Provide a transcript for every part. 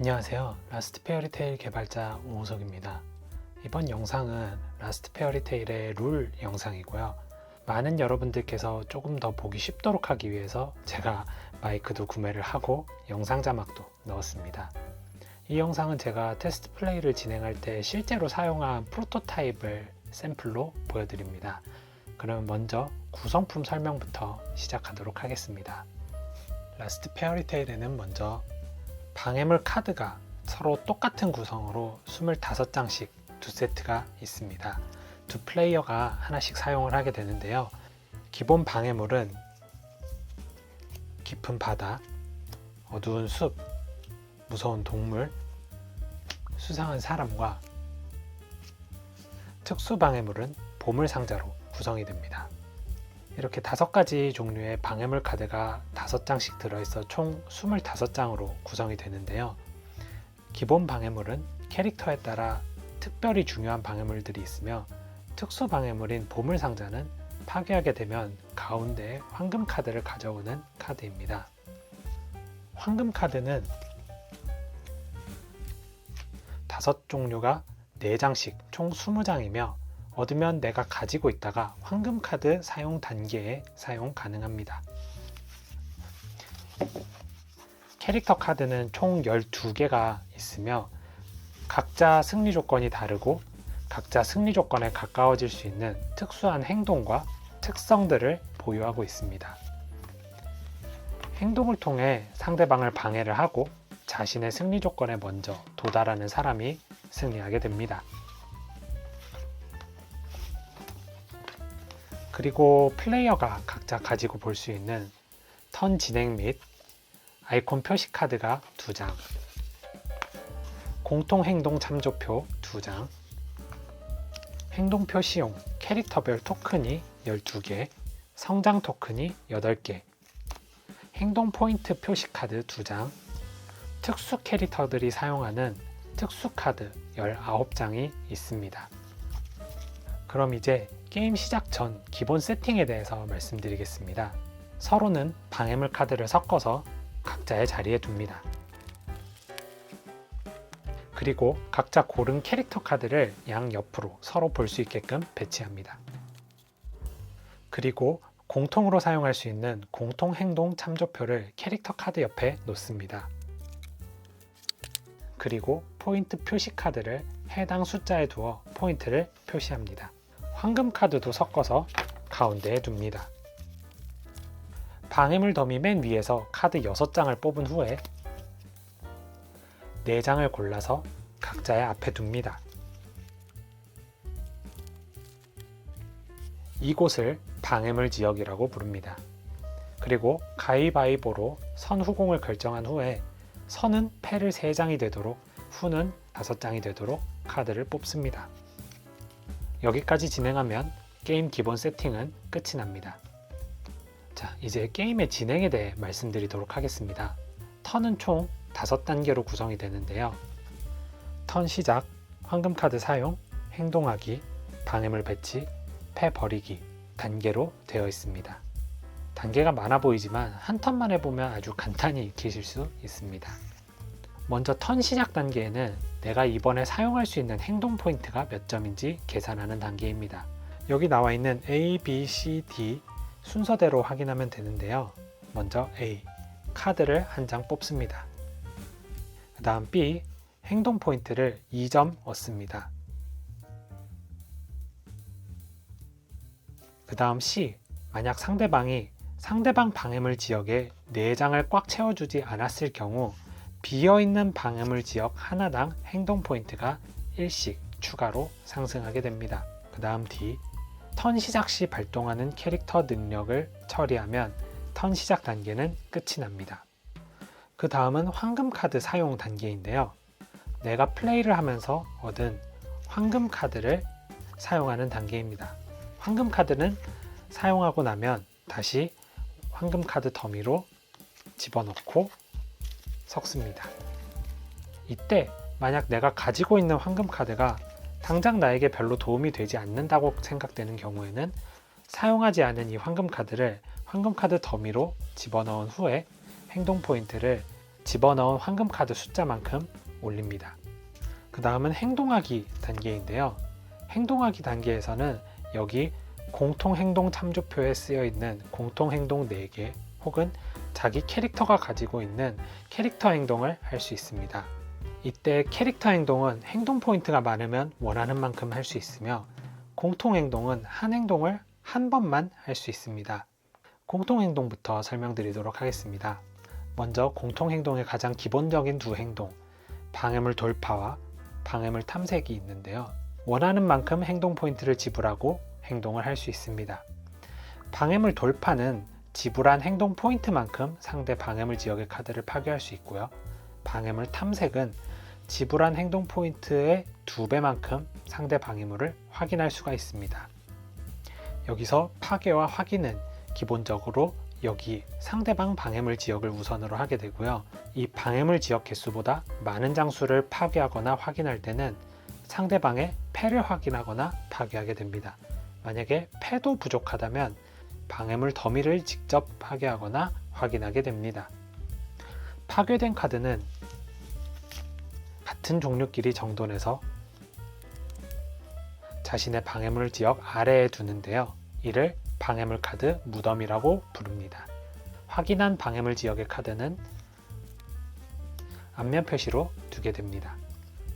안녕하세요. 라스트 페어리테일 개발자 오호석입니다. 이번 영상은 라스트 페어리테일의 룰 영상이고요. 많은 여러분들께서 조금 더 보기 쉽도록 하기 위해서 제가 마이크도 구매를 하고 영상 자막도 넣었습니다. 이 영상은 제가 테스트 플레이를 진행할 때 실제로 사용한 프로토타입을 샘플로 보여드립니다. 그럼 먼저 구성품 설명부터 시작하도록 하겠습니다. 라스트 페어리테일에는 먼저 방해물 카드가 서로 똑같은 구성으로 25장씩 두 세트가 있습니다. 두 플레이어가 하나씩 사용을 하게 되는데요. 기본 방해물은 깊은 바다, 어두운 숲, 무서운 동물, 수상한 사람과 특수 방해물은 보물상자로 구성이 됩니다. 이렇게 5가지 종류의 방해물 카드가 5장씩 들어있어 총 25장으로 구성이 되는데요. 기본 방해물은 캐릭터에 따라 특별히 중요한 방해물들이 있으며 특수 방해물인 보물상자는 파괴하게 되면 가운데에 황금 카드를 가져오는 카드입니다. 황금 카드는 5종류가 4장씩 총 20장이며 얻으면 내가 가지고 있다가 황금 카드 사용 단계에 사용 가능합니다. 캐릭터 카드는 총 12개가 있으며 각자 승리 조건이 다르고 각자 승리 조건에 가까워질 수 있는 특수한 행동과 특성들을 보유하고 있습니다. 행동을 통해 상대방을 방해를 하고 자신의 승리 조건에 먼저 도달하는 사람이 승리하게 됩니다. 그리고 플레이어가 각자 가지고 볼 수 있는 턴 진행 및 아이콘 표시 카드가 2장, 공통 행동 참조표 2장, 행동 표시용 캐릭터별 토큰이 12개, 성장 토큰이 8개, 행동 포인트 표시 카드 2장, 특수 캐릭터들이 사용하는 특수 카드 19장이 있습니다. 그럼 이제 게임 시작 전 기본 세팅에 대해서 말씀드리겠습니다. 서로는 방해물 카드를 섞어서 각자의 자리에 둡니다. 그리고 각자 고른 캐릭터 카드를 양옆으로 서로 볼 수 있게끔 배치합니다. 그리고 공통으로 사용할 수 있는 공통 행동 참조표를 캐릭터 카드 옆에 놓습니다. 그리고 포인트 표시 카드를 해당 숫자에 두어 포인트를 표시합니다. 황금 카드도 섞어서 가운데에 둡니다. 방해물 더미 맨 위에서 카드 6장을 뽑은 후에 4장을 골라서 각자의 앞에 둡니다. 이곳을 방해물 지역이라고 부릅니다. 그리고 가위바위보로 선 후공을 결정한 후에 선은 패를 3장이 되도록 후는 5장이 되도록 카드를 뽑습니다. 여기까지 진행하면 게임 기본 세팅은 끝이 납니다. 자, 이제 게임의 진행에 대해 말씀드리도록 하겠습니다. 턴은 총 5단계로 구성이 되는데요. 턴 시작, 황금 카드 사용, 행동하기, 방해물 배치, 패 버리기 단계로 되어 있습니다. 단계가 많아 보이지만 한 턴만 해보면 아주 간단히 익히실 수 있습니다. 먼저 턴 시작 단계에는 내가 이번에 사용할 수 있는 행동 포인트가 몇 점인지 계산하는 단계입니다. 여기 나와 있는 A, B, C, D 순서대로 확인하면 되는데요. 먼저 A, 카드를 한 장 뽑습니다. 그 다음 B, 행동 포인트를 2점 얻습니다. 그 다음 C, 만약 상대방이 상대방 방해물 지역에 4장을 꽉 채워주지 않았을 경우 비어있는 방해물 지역 하나당 행동 포인트가 1씩 추가로 상승하게 됩니다. 그 다음 D, 턴 시작 시 발동하는 캐릭터 능력을 처리하면 턴 시작 단계는 끝이 납니다. 그 다음은 황금 카드 사용 단계인데요. 내가 플레이를 하면서 얻은 황금 카드를 사용하는 단계입니다. 황금 카드는 사용하고 나면 다시 황금 카드 더미로 집어넣고 섞습니다. 이때 만약 내가 가지고 있는 황금 카드가 당장 나에게 별로 도움이 되지 않는다고 생각되는 경우에는 사용하지 않은 이 황금 카드를 황금 카드 더미로 집어넣은 후에 행동 포인트를 집어넣은 황금 카드 숫자만큼 올립니다. 그 다음은 행동하기 단계인데요. 행동하기 단계에서는 여기 공통행동 참조표에 쓰여 있는 공통행동 4개 혹은 자기 캐릭터가 가지고 있는 캐릭터 행동을 할 수 있습니다. 이때 캐릭터 행동은 행동 포인트가 많으면 원하는 만큼 할 수 있으며 공통행동은 한 행동을 한 번만 할 수 있습니다. 공통행동부터 설명드리도록 하겠습니다. 먼저 공통행동의 가장 기본적인 두 행동, 방해물 돌파와 방해물 탐색이 있는데요. 원하는 만큼 행동 포인트를 지불하고 행동을 할 수 있습니다. 방해물 돌파는 지불한 행동 포인트만큼 상대 방해물 지역의 카드를 파괴할 수 있고요. 방해물 탐색은 지불한 행동 포인트의 2배만큼 상대 방해물을 확인할 수가 있습니다. 여기서 파괴와 확인은 기본적으로 여기 상대방 방해물 지역을 우선으로 하게 되고요. 이 방해물 지역 개수보다 많은 장수를 파괴하거나 확인할 때는 상대방의 패를 확인하거나 파괴하게 됩니다. 만약에 패도 부족하다면 방해물 더미를 직접 파괴하거나 확인하게 됩니다. 파괴된 카드는 같은 종류끼리 정돈해서 자신의 방해물 지역 아래에 두는데요. 이를 방해물 카드 무덤이라고 부릅니다. 확인한 방해물 지역의 카드는 앞면 표시로 두게 됩니다.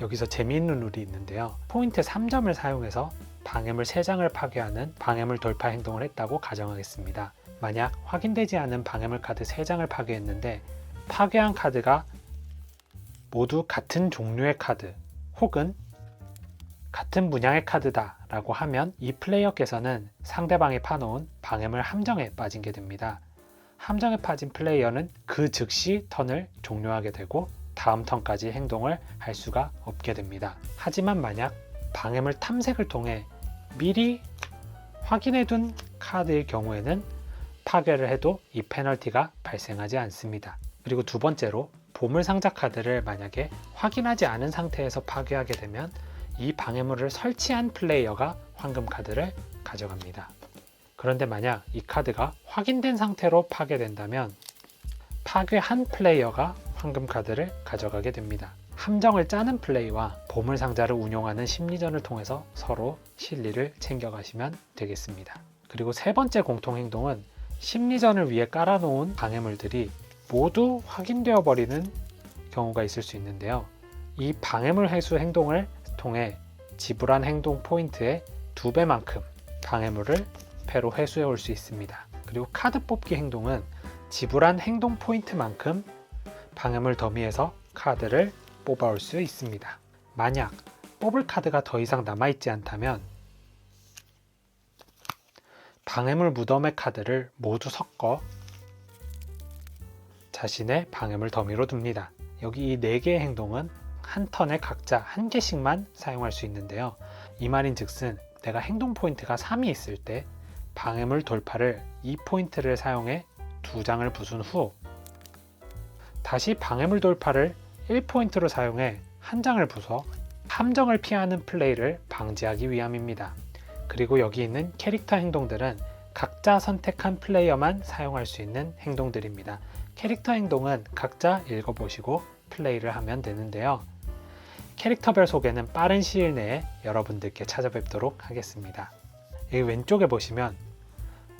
여기서 재미있는 룰이 있는데요. 포인트 3점을 사용해서 방해물 3장을 파괴하는 방해물 돌파 행동을 했다고 가정하겠습니다. 만약 확인되지 않은 방해물 카드 3장을 파괴했는데 파괴한 카드가 모두 같은 종류의 카드 혹은 같은 문양의 카드다 라고 하면 이 플레이어께서는 상대방이 파놓은 방해물 함정에 빠진 게 됩니다. 함정에 빠진 플레이어는 그 즉시 턴을 종료하게 되고 다음 턴까지 행동을 할 수가 없게 됩니다. 하지만 만약 방해물 탐색을 통해 미리 확인해둔 카드의 경우에는 파괴를 해도 이 페널티가 발생하지 않습니다. 그리고 두 번째로 보물상자 카드를 만약에 확인하지 않은 상태에서 파괴하게 되면 이 방해물을 설치한 플레이어가 황금 카드를 가져갑니다. 그런데 만약 이 카드가 확인된 상태로 파괴된다면 파괴한 플레이어가 황금 카드를 가져가게 됩니다. 함정을 짜는 플레이와 보물상자를 운용하는 심리전을 통해서 서로 실리를 챙겨가시면 되겠습니다. 그리고 세 번째 공통행동은 심리전을 위해 깔아놓은 방해물들이 모두 확인되어 버리는 경우가 있을 수 있는데요. 이 방해물 회수 행동을 통해 지불한 행동 포인트의 2배만큼 방해물을 패로 회수해 올 수 있습니다. 그리고 카드 뽑기 행동은 지불한 행동 포인트만큼 방해물 더미에서 카드를 뽑아올 수 있습니다. 만약 뽑을 카드가 더 이상 남아있지 않다면 방해물 무덤의 카드를 모두 섞어 자신의 방해물 더미로 둡니다. 여기 이 4개의 행동은 한 턴에 각자 1개씩만 사용할 수 있는데요. 이 말인 즉슨 내가 행동 포인트가 3이 있을 때 방해물 돌파를 2포인트를 사용해 2장을 부순 후 다시 방해물 돌파를 1포인트로 사용해 1장을 부숴 함정을 피하는 플레이를 방지하기 위함입니다. 그리고 여기 있는 캐릭터 행동들은 각자 선택한 플레이어만 사용할 수 있는 행동들입니다. 캐릭터 행동은 각자 읽어보시고 플레이를 하면 되는데요. 캐릭터별 소개는 빠른 시일 내에 여러분들께 찾아뵙도록 하겠습니다. 여기 왼쪽에 보시면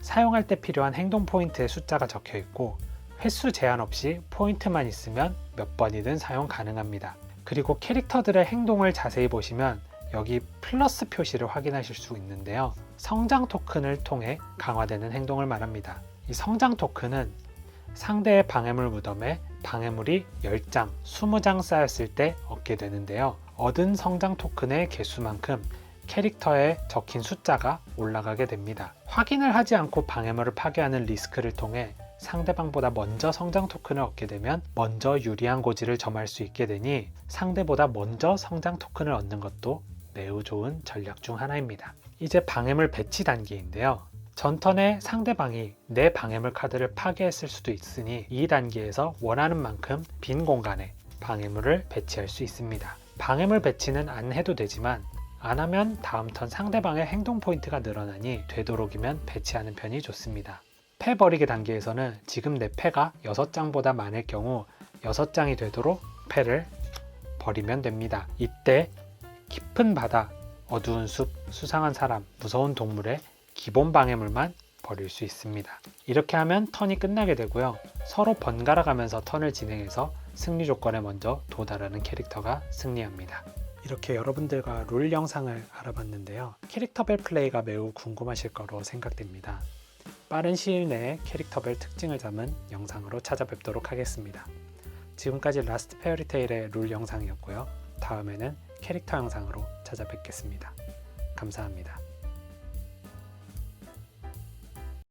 사용할 때 필요한 행동 포인트의 숫자가 적혀 있고 횟수 제한 없이 포인트만 있으면 몇 번이든 사용 가능합니다. 그리고 캐릭터들의 행동을 자세히 보시면 여기 플러스 표시를 확인하실 수 있는데요. 성장 토큰을 통해 강화되는 행동을 말합니다. 이 성장 토큰은 상대의 방해물 무덤에 방해물이 10장, 20장 쌓였을 때 얻게 되는데요. 얻은 성장 토큰의 개수만큼 캐릭터에 적힌 숫자가 올라가게 됩니다. 확인을 하지 않고 방해물을 파괴하는 리스크를 통해 상대방보다 먼저 성장 토큰을 얻게 되면 먼저 유리한 고지를 점할 수 있게 되니 상대보다 먼저 성장 토큰을 얻는 것도 매우 좋은 전략 중 하나입니다. 이제 방해물 배치 단계인데요. 전턴에 상대방이 내 방해물 카드를 파괴했을 수도 있으니 이 단계에서 원하는 만큼 빈 공간에 방해물을 배치할 수 있습니다. 방해물 배치는 안 해도 되지만 안 하면 다음 턴 상대방의 행동 포인트가 늘어나니 되도록이면 배치하는 편이 좋습니다. 패 버리기 단계에서는 지금 내 패가 6장보다 많을 경우 6장이 되도록 패를 버리면 됩니다. 이때 깊은 바다, 어두운 숲, 수상한 사람, 무서운 동물의 기본 방해물만 버릴 수 있습니다. 이렇게 하면 턴이 끝나게 되고요. 서로 번갈아 가면서 턴을 진행해서 승리 조건에 먼저 도달하는 캐릭터가 승리합니다. 이렇게 여러분들과 룰 영상을 알아봤는데요. 캐릭터별 플레이가 매우 궁금하실 거로 생각됩니다. 빠른 시일 내에 캐릭터별 특징을 담은 영상으로 찾아뵙도록 하겠습니다. 지금까지 라스트 페어리테일의 룰 영상이었고요. 다음에는 캐릭터 영상으로 찾아뵙겠습니다. 감사합니다.